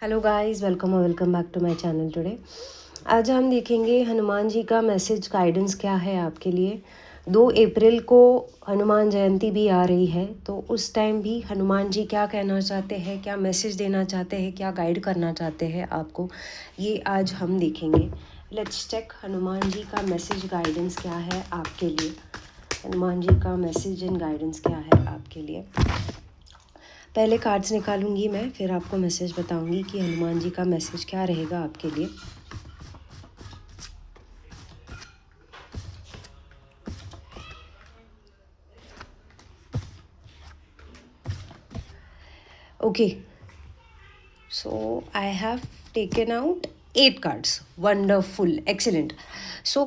Hello guys, welcome back to my channel today. आज हम देखेंगे हनुमान जी का मैसेज गाइडेंस क्या है आपके लिए। 2 अप्रैल को हनुमान जयंती भी आ रही है, तो उस टाइम भी हनुमान जी क्या कहना चाहते हैं, क्या मैसेज देना चाहते हैं, क्या गाइड करना चाहते हैं आपको, ये आज हम देखेंगे। लेट्स चेक हनुमान जी का मैसेज गाइडेंस क्या है आपके लिए। हनुमान जी का मैसेज एंड गाइडेंस क्या है आपके लिए। पहले कार्ड्स निकालूंगी मैं, फिर आपको मैसेज बताऊंगी कि हनुमान जी का मैसेज क्या रहेगा आपके लिए। Okay, so I have taken out 8 cards. Wonderful, excellent. So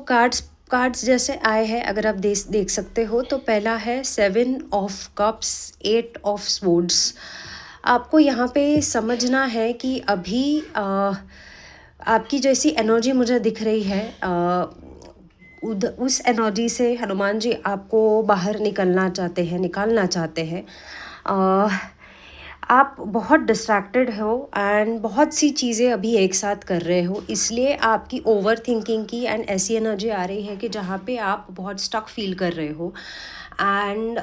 cards जैसे आए हैं, अगर आप देख सकते हो, तो पहला है 7 ऑफ कप्स, 8 ऑफ स्वॉर्ड्स। आपको यहाँ पे समझना है कि अभी आपकी जैसी एनर्जी मुझे दिख रही है, उस एनर्जी से हनुमान जी आपको बाहर निकालना चाहते हैं। आप बहुत डिस्ट्रैक्टेड हो एंड बहुत सी चीज़ें अभी एक साथ कर रहे हो, इसलिए आपकी ओवर थिंकिंग की एंड ऐसी एनर्जी आ रही है कि जहाँ पे आप बहुत स्टक फील कर रहे हो। एंड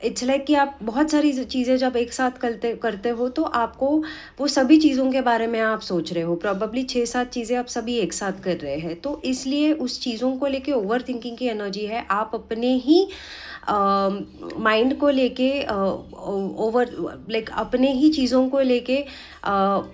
इट्स लाइक कि आप बहुत सारी चीज़ें जब एक साथ करते करते हो, तो आपको वो सभी चीज़ों के बारे में आप सोच रहे हो। प्रॉबली 6-7 चीज़ें आप सभी एक साथ कर रहे हैं, तो इसलिए उस चीज़ों को लेके ओवर थिंकिंग की एनर्जी है। आप अपने ही माइंड को लेके ओवर लाइक अपने ही चीज़ों को लेके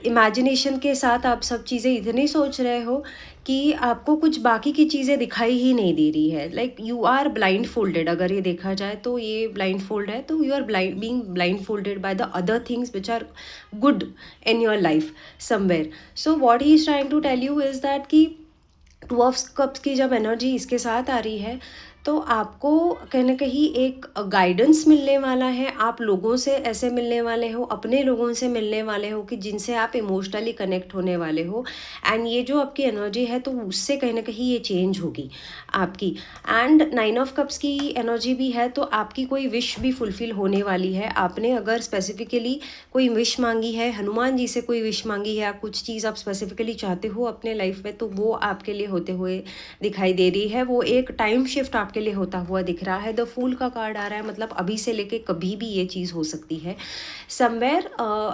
इमेजिनेशन के साथ आप सब चीज़ें इतनी सोच रहे हो कि आपको कुछ बाकी की चीज़ें दिखाई ही नहीं दे रही है। Like you are blindfolded, अगर ये देखा जाए तो ये ब्लाइंड फोल्ड है, तो you are blindfolded by the other things which are good in your life somewhere. So what he is trying to tell you is that कि 2 of cups की जब एनर्जी इसके साथ आ रही है, तो आपको कहीं ना कहीं एक गाइडेंस मिलने वाला है। आप लोगों से ऐसे मिलने वाले हो, अपने लोगों से मिलने वाले हो कि जिनसे आप इमोशनली कनेक्ट होने वाले हो। एंड ये जो आपकी एनर्जी है, तो उससे कहीं ना कहीं ये चेंज होगी आपकी। एंड 9 ऑफ कप्स की एनर्जी भी है, तो आपकी कोई विश भी फुलफिल होने वाली है। आपने अगर स्पेसिफिकली कोई विश मांगी है, हनुमान जी से कोई विश मांगी है, या कुछ चीज़ आप स्पेसिफिकली चाहते हो अपने लाइफ में, तो वो आपके लिए होते हुए दिखाई दे रही है। वो एक टाइम शिफ्ट आपके लिए होता हुआ दिख रहा है। द फूल का कार्ड आ रहा है, मतलब अभी से लेके कभी भी ये चीज़ हो सकती है। समवेयर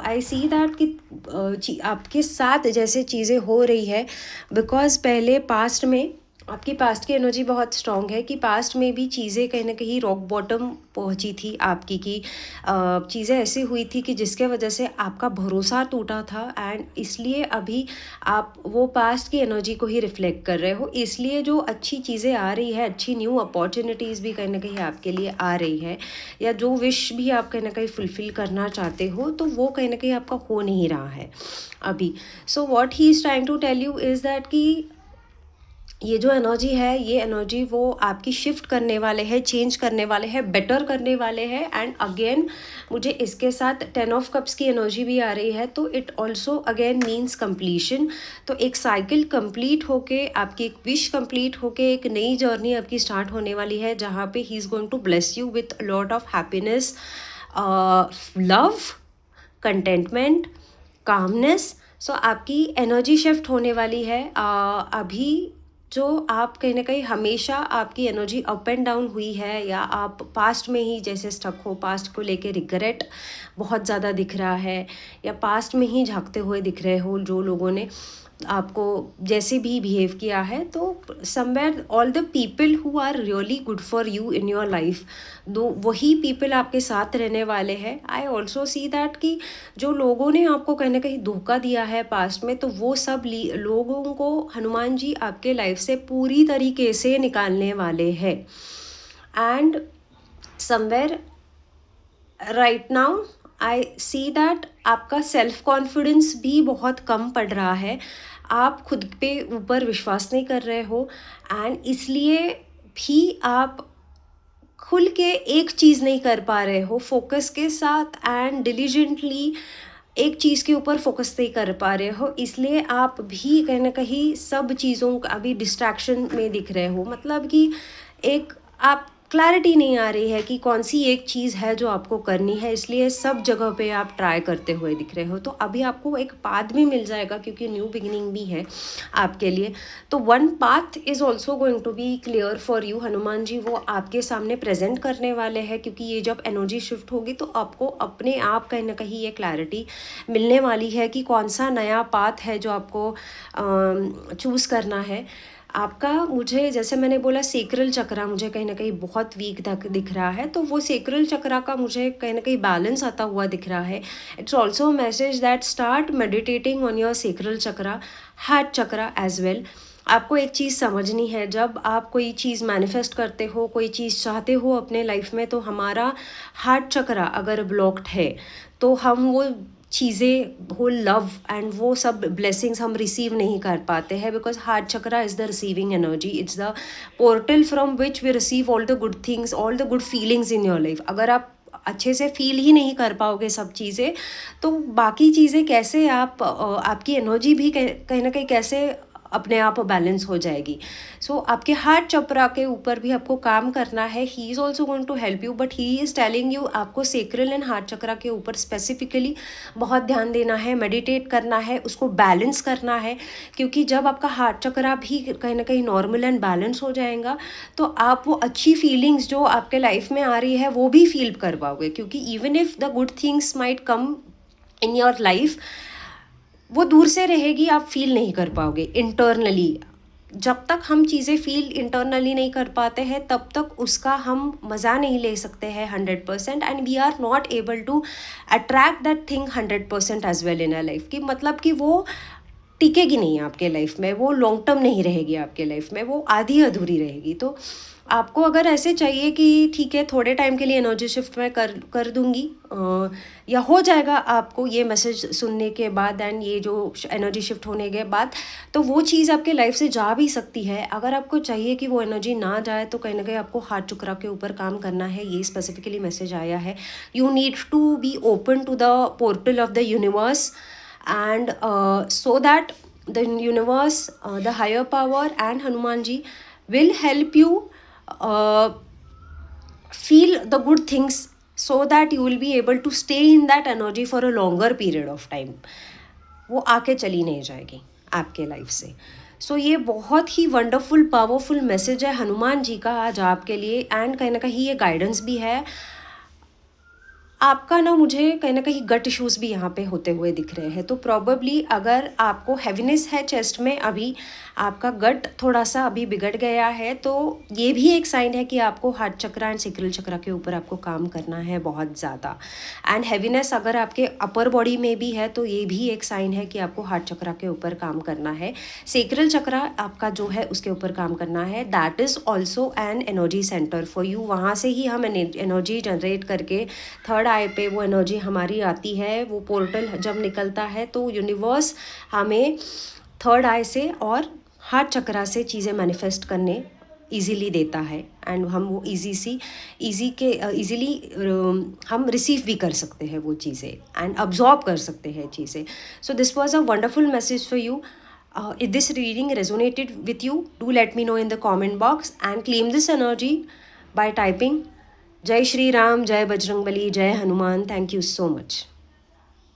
आई सी दैट कि आपके साथ जैसे चीज़ें हो रही है, बिकॉज पहले पास्ट में आपकी पास्ट की एनर्जी बहुत स्ट्रांग है कि पास्ट में भी चीज़ें कहीं ना कहीं रॉक बॉटम पहुंची थी आपकी, की चीज़ें ऐसी हुई थी कि जिसके वजह से आपका भरोसा टूटा था। एंड इसलिए अभी आप वो पास्ट की एनर्जी को ही रिफ्लेक्ट कर रहे हो। इसलिए जो अच्छी चीज़ें आ रही है, अच्छी न्यू अपॉर्चुनिटीज़ भी कहीं ना कहीं आपके लिए आ रही है, या जो विश भी आप कहीं ना कहीं फुलफ़िल करना चाहते हो, तो वो कहीं ना कहीं आपका हो नहीं रहा है अभी। So what he is trying to tell you is that कि ये जो एनर्जी है, ये एनर्जी वो आपकी शिफ्ट करने वाले हैं, चेंज करने वाले हैं, बेटर करने वाले हैं। एंड अगेन मुझे इसके साथ 10 ऑफ कप्स की एनर्जी भी आ रही है, तो it also again means completion. तो एक साइकिल कंप्लीट होके, आपकी एक विश कंप्लीट होके, एक नई जर्नी आपकी स्टार्ट होने वाली है, जहाँ पे he is going to bless you with lot of happiness, love, contentment, calmness. So आपकी एनर्जी शिफ्ट होने वाली है। अभी जो आप कहीं ना कहीं हमेशा आपकी एनर्जी अप एंड डाउन हुई है, या आप पास्ट में ही जैसे स्टक हो, पास्ट को लेके रिग्रेट बहुत ज़्यादा दिख रहा है, या पास्ट में ही झांकते हुए दिख रहे हो जो लोगों ने आपको जैसे भी बिहेव किया है। तो somewhere all the people who are really good for you in your life, though वही पीपल आपके साथ रहने वाले हैं। आई ऑल्सो सी दैट कि जो लोगों ने आपको कहीं ना कहीं धोखा दिया है पास्ट में, तो वो सब लोगों को हनुमान जी आपके लाइफ से पूरी तरीके से निकालने वाले हैं। And somewhere right now I see that आपका सेल्फ कॉन्फिडेंस भी बहुत कम पड़ रहा है। आप खुद पे ऊपर विश्वास नहीं कर रहे हो, एंड इसलिए भी आप खुल के एक चीज़ नहीं कर पा रहे हो फोकस के साथ, एंड डिलीजेंटली एक चीज़ के ऊपर फोकस नहीं कर पा रहे हो। इसलिए आप भी कहीं ना कहीं सब चीज़ों का अभी डिस्ट्रैक्शन में दिख रहे हो। मतलब कि एक आप क्लैरिटी नहीं आ रही है कि कौन सी एक चीज़ है जो आपको करनी है, इसलिए सब जगह पे आप ट्राई करते हुए दिख रहे हो। तो अभी आपको एक पाथ भी मिल जाएगा, क्योंकि न्यू बिगिनिंग भी है आपके लिए। तो one path is also going to be clear for you. Hanuman ji वो आपके सामने प्रेजेंट करने वाले हैं, क्योंकि ये जब एनर्जी शिफ्ट होगी तो आपको अपने आप कहीं ना कहीं ये क्लैरिटी मिलने वाली है कि कौन सा नया पाथ है जो आपको चूज़ करना है। आपका, मुझे जैसे मैंने बोला, सेक्रल चक्रा मुझे कहीं ना कहीं बहुत वीक दिख रहा है, तो वो सेक्रल चक्रा का मुझे कहीं ना कहीं बैलेंस आता हुआ दिख रहा है। It's also message that start meditating on your sacral chakra, heart chakra as well. आपको एक चीज़ समझनी है, जब आप कोई चीज़ मैनिफेस्ट करते हो, कोई चीज़ चाहते हो अपने लाइफ में, तो हमारा हार्ट चक्रा अगर ब्लॉक्ड है तो हम वो चीज़ें, वो लव एंड वो सब ब्लेसिंग्स हम रिसीव नहीं कर पाते हैं, because heart chakra is the receiving energy. It's the portal from which we receive all the good things, all the good feelings in your life. अगर आप अच्छे से फील ही नहीं कर पाओगे सब चीज़ें, तो बाकी चीज़ें कैसे आप आपकी एनर्जी भी कहीं ना कहीं कैसे अपने आप बैलेंस हो जाएगी। सो आपके हार्ट चक्रा के ऊपर भी आपको काम करना है। He is also going to help you, but he is telling you आपको सेक्रल एंड हार्ट चक्रा के ऊपर स्पेसिफिकली बहुत ध्यान देना है, मेडिटेट करना है, उसको बैलेंस करना है। क्योंकि जब आपका हार्ट चक्रा भी कहीं ना कहीं नॉर्मल एंड बैलेंस हो जाएगा, तो आप वो अच्छी फीलिंग्स जो आपके लाइफ में आ रही है वो भी फील कर पाओगे। क्योंकि even if the good things might come in your life, वो दूर से रहेगी, आप फील नहीं कर पाओगे इंटरनली। जब तक हम चीज़ें फील इंटरनली नहीं कर पाते हैं, तब तक उसका हम मज़ा नहीं ले सकते हैं 100%, and we are not able to attract that thing 100% as well in our life. की मतलब कि वो टिकेगी नहीं आपके लाइफ में, वो लॉन्ग टर्म नहीं रहेगी आपके लाइफ में, वो आधी अधूरी रहेगी। तो आपको अगर ऐसे चाहिए कि ठीक है थोड़े टाइम के लिए एनर्जी शिफ्ट मैं कर दूंगी, या हो जाएगा आपको ये मैसेज सुनने के बाद एंड ये जो एनर्जी शिफ्ट होने के बाद, तो वो चीज़ आपके लाइफ से जा भी सकती है। अगर आपको चाहिए कि वो एनर्जी ना जाए, तो कहीं ना कहीं आपको हार्ट चक्रा के ऊपर काम करना है। ये स्पेसिफिकली मैसेज आया है। You need to be open to the portal of the universe, and so that the universe, the higher power and Hanumanji will help you feel the good things, so that you will be able to stay in that energy for a longer period of time. वो आके चली नहीं जाएगी आपके life से। सो ये बहुत ही wonderful powerful message है हनुमान जी का आज आपके लिए, एंड कहीं ना कहीं ये गाइडेंस भी है आपका ना। मुझे कहीं ना कहीं गट इश्यूज़ भी यहाँ पे होते हुए दिख रहे हैं, तो प्रॉबेबली अगर आपको हैवीनेस है चेस्ट में, अभी आपका गट थोड़ा सा अभी बिगड़ गया है, तो ये भी एक साइन है कि आपको हार्ट चक्रा एंड सेक्रल चक्रा के ऊपर आपको काम करना है बहुत ज़्यादा। एंड हैवीनेस अगर आपके अपर बॉडी में भी है, तो ये भी एक साइन है कि आपको हार्ट चक्रा के ऊपर काम करना है। सेक्रल चक्रा आपका जो है उसके ऊपर काम करना है। That is also an energy centre for you. वहाँ से ही हम एनर्जी जनरेट करके थर्ड आई पे वो एनर्जी हमारी आती है। वो पोर्टल जब निकलता है तो यूनिवर्स हमें थर्ड आई से और हार्ट चक्रा से चीज़ें मैनिफेस्ट करने इजीली देता है, एंड हम वो इजीली हम रिसीव भी कर सकते हैं वो चीज़ें, एंड अब्जॉर्ब कर सकते हैं चीज़ें। So this was a wonderful message for you. If this reading resonated with you, do let me know in the comment box and claim this energy by typing Jai Shri Ram, Jai Bajrangbali, Jai Hanuman. Thank you so much.